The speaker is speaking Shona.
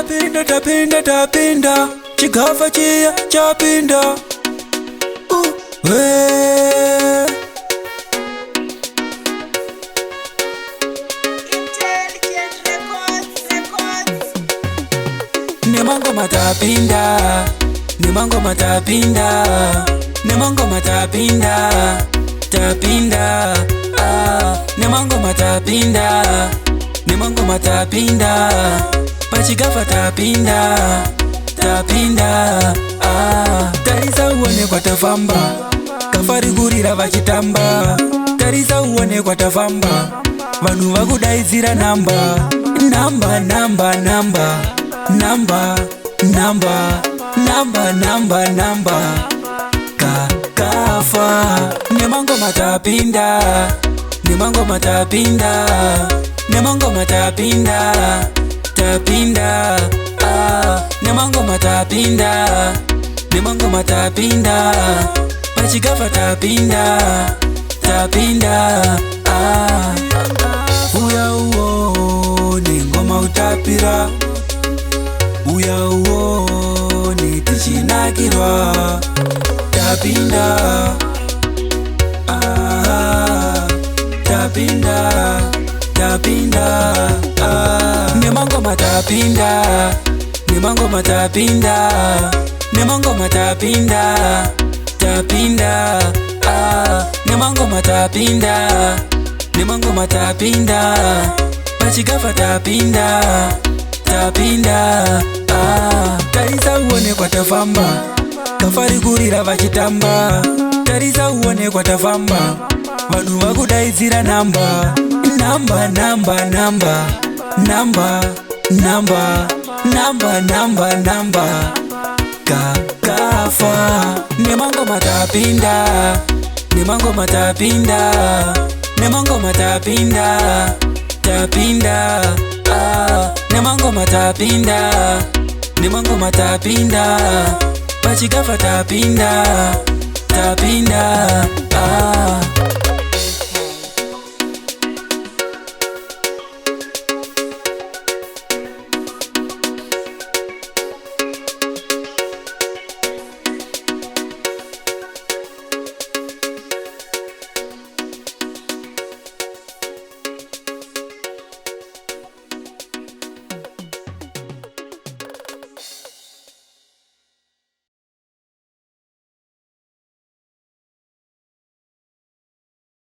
tapinda chigava chiya chapinda Nemangoma tapinda Nemangoma tapinda Nemangoma tapinda Tapinda Nemangoma tapinda Nemangoma tapinda Pachigava tapinda Tapinda Tarisa uone kwa tafamba Kafari gurira vachitamba Tarisa uone kwa tafamba Vanu vakudaizira namba Namba namba namba Namba Namba Namba Namba Namba Kafa Nemangoma tapinda Nemangoma tapinda Nemangoma tapinda Tapinda Nemangoma tapinda Nemangoma tapinda Pachigava tapinda Tapinda Uya uo Nengoma utapira Uya uo Nitichinakirwa Tapinda Tapinda Tapinda Nemangoma tapinda Nemangoma tapinda Nemangoma tapinda Tapinda Nemangoma tapinda Nemangoma tapinda Pachigava tapinda Tapinda Tarisa uone kwa tafamba Kafari gurira vachitamba Tarisa uone kwa tafamba Vanu vakudaizira namba Namba namba namba Namba Namba Namba Namba Namba Kafa Nemangoma tapinda Nemangoma tapinda Nemangoma tapinda Tapinda Nemangoma tapinda Nemangoma tapinda Pachigava tapinda Tapinda